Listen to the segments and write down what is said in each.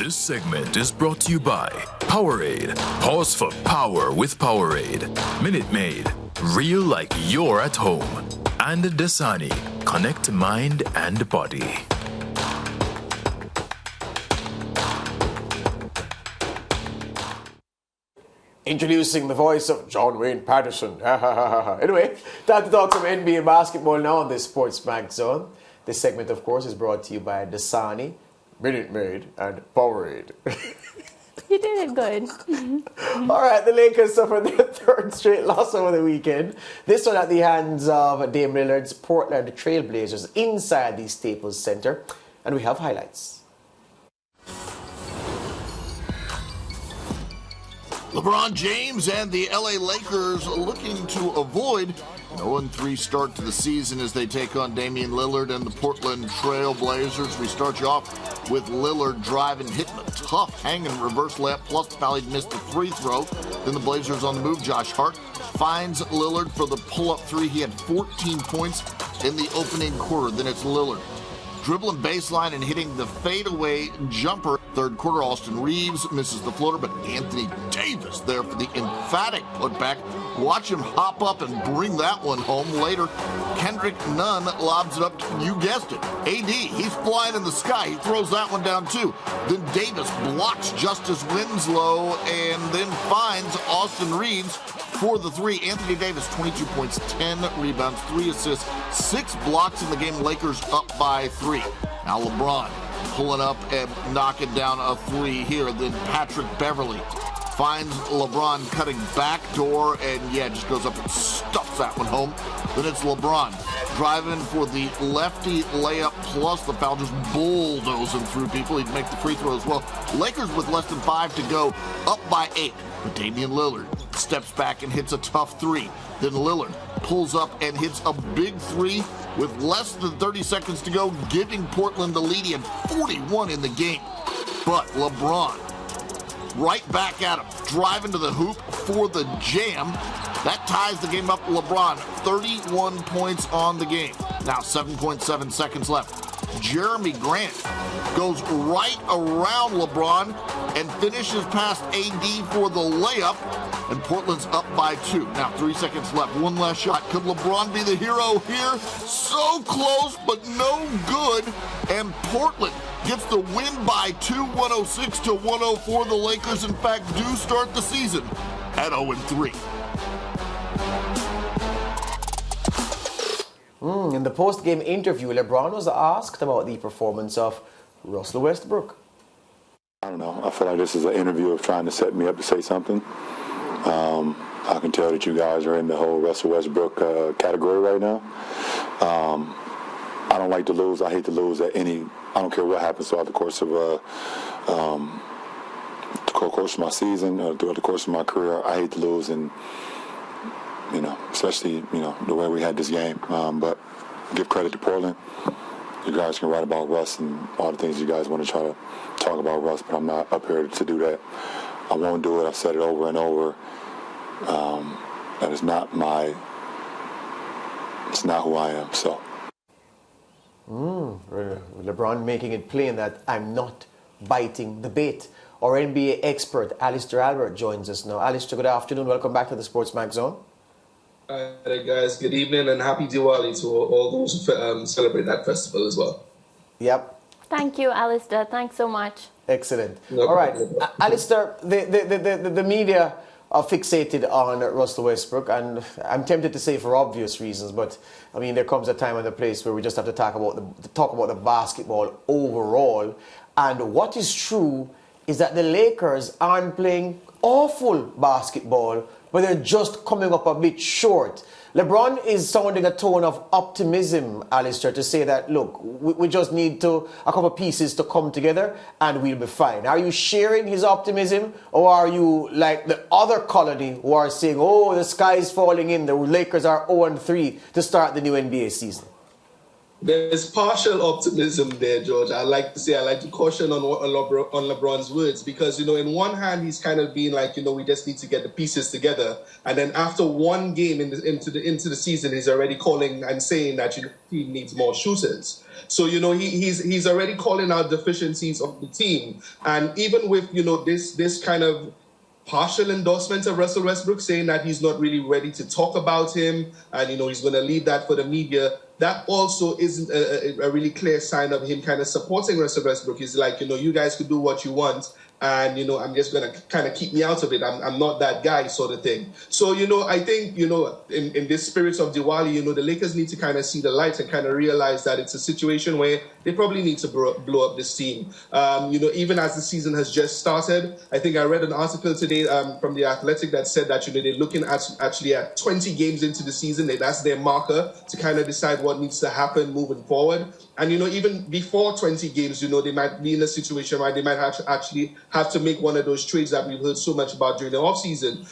This segment is brought to you by Powerade. Pause for power with Powerade. Minute Maid. Real like you're at home. And Dasani. Connect mind and body. Introducing the voice of John Wayne Patterson. Anyway, time to talk some NBA basketball now on this SportsMax zone. This segment, of course, is brought to you by Dasani, Minute Maid, and Powerade. You did it good. All right, the Lakers suffered their third straight loss over the weekend. This one at the hands of Dame Lillard's Portland Trailblazers inside the Staples Center. And we have highlights. LeBron James and the LA Lakers looking to avoid an 0-3 start to the season as they take on Damian Lillard and the Portland Trail Blazers. We start you off with Lillard driving, hitting a tough hanging reverse layup, plus the foul. He missed the free throw. Then the Blazers on the move. Josh Hart finds Lillard for the pull-up three. He had 14 points in the opening quarter. Then it's Lillard dribbling baseline and hitting the fadeaway jumper. Third quarter, Austin Reeves misses the floater, but Anthony Davis there for the emphatic putback. Watch him hop up and bring that one home. Later, Kendrick Nunn lobs it up to, you guessed it, AD. He's flying in the sky. He throws that one down too. Then Davis blocks Justice Winslow and then finds Austin Reeves for the three. Anthony Davis, 22 points, 10 rebounds, 3 assists, 6 blocks in the game. Lakers up by 3. Now LeBron pulling up and knocking down a 3 here. Then Patrick Beverly finds LeBron cutting backdoor and just goes up and stuffs that one home. Then it's LeBron driving for the lefty layup plus the foul, just bulldozing through people. He'd make the free throw as well. Lakers with less than 5 to go, up by 8. But Damian Lillard steps back and hits a tough 3. Then Lillard pulls up and hits a big 3 with less than 30 seconds to go, giving Portland the lead. He had 41 in the game. But LeBron right back at him, driving to the hoop for the jam. That ties the game up. LeBron, 31 points on the game. Now 7.7 seconds left. Jeremy Grant goes right around LeBron and finishes past AD for the layup, and Portland's up by 2. Now 3 seconds left. One last shot. Could LeBron be the hero here? So close, but no good. And Portland gets the win by 2, 106 to 104. The Lakers, in fact, do start the season at 0-3. In the post-game interview, LeBron was asked about the performance of Russell Westbrook. I don't know. I feel like this is an interview of trying to set me up to say something. I can tell that you guys are in the whole Russell Westbrook category right now. I don't like to lose. I hate to lose I don't care what happens throughout the course of my season, throughout the course of my career. I hate to lose, and especially the way we had this game. But give credit to Portland. You guys can write about Russ and all the things you guys want to try to talk about Russ, but I'm not up here to do that. I won't do it. I've said it over and over. That is not it's not who I am, so. LeBron making it plain that I'm not biting the bait. Our NBA expert, Alistair Albert, joins us now. Alistair, good afternoon. Welcome back to the SportsMax Zone. Hi guys, good evening and happy Diwali to all those who celebrate that festival as well. Yep. Thank you, Alistair. Thanks so much. Excellent. No all right, problem. Alistair, the media are fixated on Russell Westbrook, and I'm tempted to say for obvious reasons, but I mean there comes a time and a place where we just have to talk about the basketball overall. And what is true is that the Lakers aren't playing awful basketball, but they're just coming up a bit short. LeBron is sounding a tone of optimism, Alistair, to say that, look, we just need a couple of pieces to come together and we'll be fine. Are you sharing his optimism, or are you like the other colony who are saying, oh, the sky is falling in, the Lakers are 0-3 to start the new NBA season? There's partial optimism there, George. I like to caution on LeBron's words because, in one hand, he's kind of being like, we just need to get the pieces together. And then after one game into the season, he's already calling and saying that the team needs more shooters. So, he's already calling out deficiencies of the team. And even with, this kind of partial endorsement of Russell Westbrook, saying that he's not really ready to talk about him and, he's going to leave that for the media. That also isn't a really clear sign of him kind of supporting Russell Westbrook. He's like, you guys could do what you want. And, I'm just going to kind of keep me out of it. I'm not that guy sort of thing. So, I think, in this spirit of Diwali, the Lakers need to kind of see the light and kind of realize that it's a situation where they probably need to blow up this team. Even as the season has just started, I think I read an article today from The Athletic that said that, they're looking at 20 games into the season. That's their marker to kind of decide what needs to happen moving forward. And, even before 20 games, they might be in a situation where they might actually have to make one of those trades that we've heard so much about during the offseason.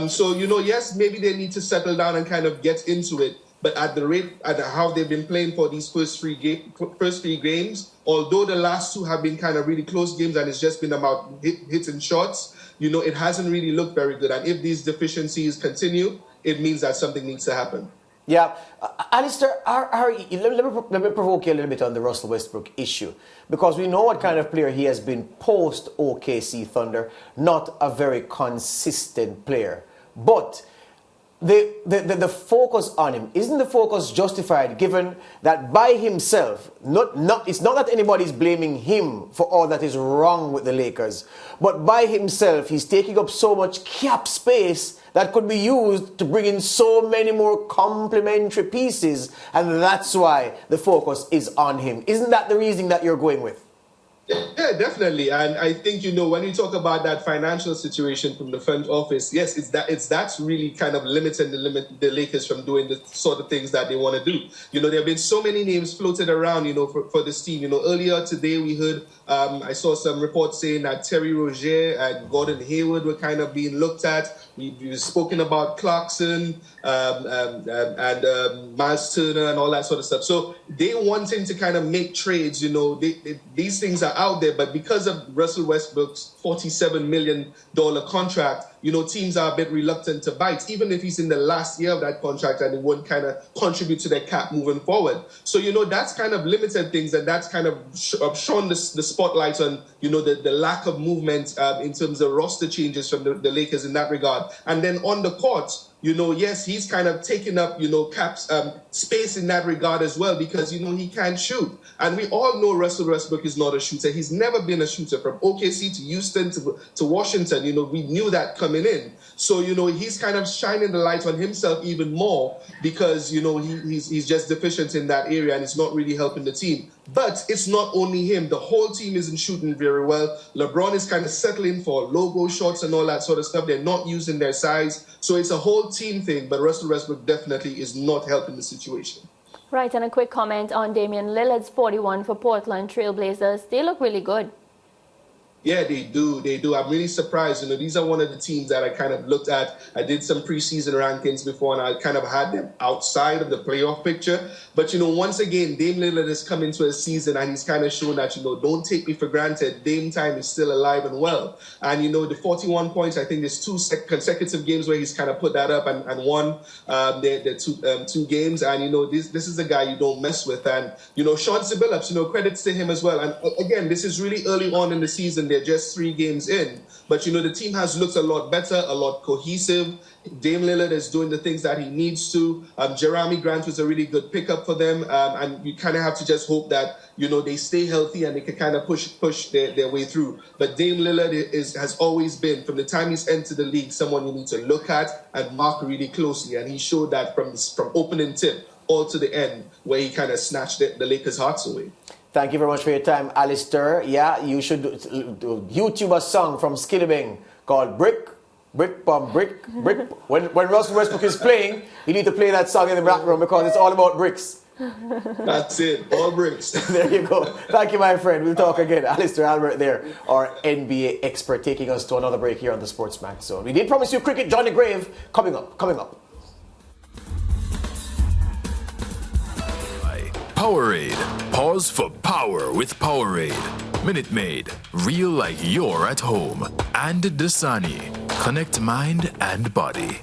So, yes, maybe they need to settle down and kind of get into it. But at the rate, at how they've been playing for these first three games, although the last two have been kind of really close games and it's just been about hitting shots, it hasn't really looked very good. And if these deficiencies continue, it means that something needs to happen. Yeah. Alistair, let me provoke you a little bit on the Russell Westbrook issue, because we know what kind of player he has been post OKC Thunder, not a very consistent player. But the focus on him, isn't the focus justified given that by himself, it's not that anybody's blaming him for all that is wrong with the Lakers, but by himself he's taking up so much cap space that could be used to bring in so many more complementary pieces, and that's why the focus is on him. Isn't that the reasoning that you're going with? Yeah, definitely. And I think, when you talk about that financial situation from the front office, yes, that's really kind of limiting the Lakers from doing the sort of things that they want to do. There have been so many names floated around, for this team. Earlier today we heard, I saw some reports saying that Terry Rozier and Gordon Hayward were kind of being looked at. We've spoken about Clarkson and Miles Turner and all that sort of stuff. So they wanting to kind of make trades, these things are out there, but because of Russell Westbrook's $47 million contract, teams are a bit reluctant to bite, even if he's in the last year of that contract and it won't kind of contribute to their cap moving forward. So, that's kind of limited things, and that's kind of shone the spotlight on, the lack of movement in terms of roster changes from the Lakers in that regard. And then on the court, yes, he's kind of taken up, Cap's space in that regard as well, because, he can't shoot. And we all know Russell Westbrook is not a shooter. He's never been a shooter. From OKC to Houston to Washington, we knew that coming in. So, he's kind of shining the light on himself even more because, he's just deficient in that area and it's not really helping the team. But it's not only him. The whole team isn't shooting very well. LeBron is kind of settling for logo shots and all that sort of stuff. They're not using their size. So it's a whole team thing, but Russell Westbrook definitely is not helping the situation. Right, and a quick comment on Damian Lillard's 41 for Portland Trail Blazers. They look really good. Yeah, they do. I'm really surprised. These are one of the teams that I kind of looked at. I did some preseason rankings before, and I kind of had them outside of the playoff picture. But, once again, Dame Lillard has come into a season, and he's kind of shown that, don't take me for granted. Dame time is still alive and well. And, the 41 points, I think there's two consecutive games where he's kind of put that up and won the two games. And, this is a guy you don't mess with. And, Sean Billups, credits to him as well. And, again, this is really early on in the season. They're just 3 games in. But, the team has looked a lot better, a lot cohesive. Dame Lillard is doing the things that he needs to. Jeremy Grant was a really good pickup for them. And you kind of have to just hope that, they stay healthy and they can kind of push their way through. But Dame Lillard has always been, from the time he's entered the league, someone you need to look at and mark really closely. And he showed that from opening tip all to the end, where he kind of snatched the Lakers' hearts away. Thank you very much for your time, Alistair. Yeah, you should YouTube a song from Skillibeng called Brick, Bum, Brick. When Russell Westbrook is playing, you need to play that song in the background because it's all about bricks. That's it, all bricks. There you go. Thank you, my friend. We'll talk again. Alistair Albert there, our NBA expert, taking us to another break here on the SportsMax Zone. We did promise you cricket. Johnny Grave coming up. Powerade. Pause for power with Powerade. Minute Maid. Real like you're at home. And Dasani. Connect mind and body.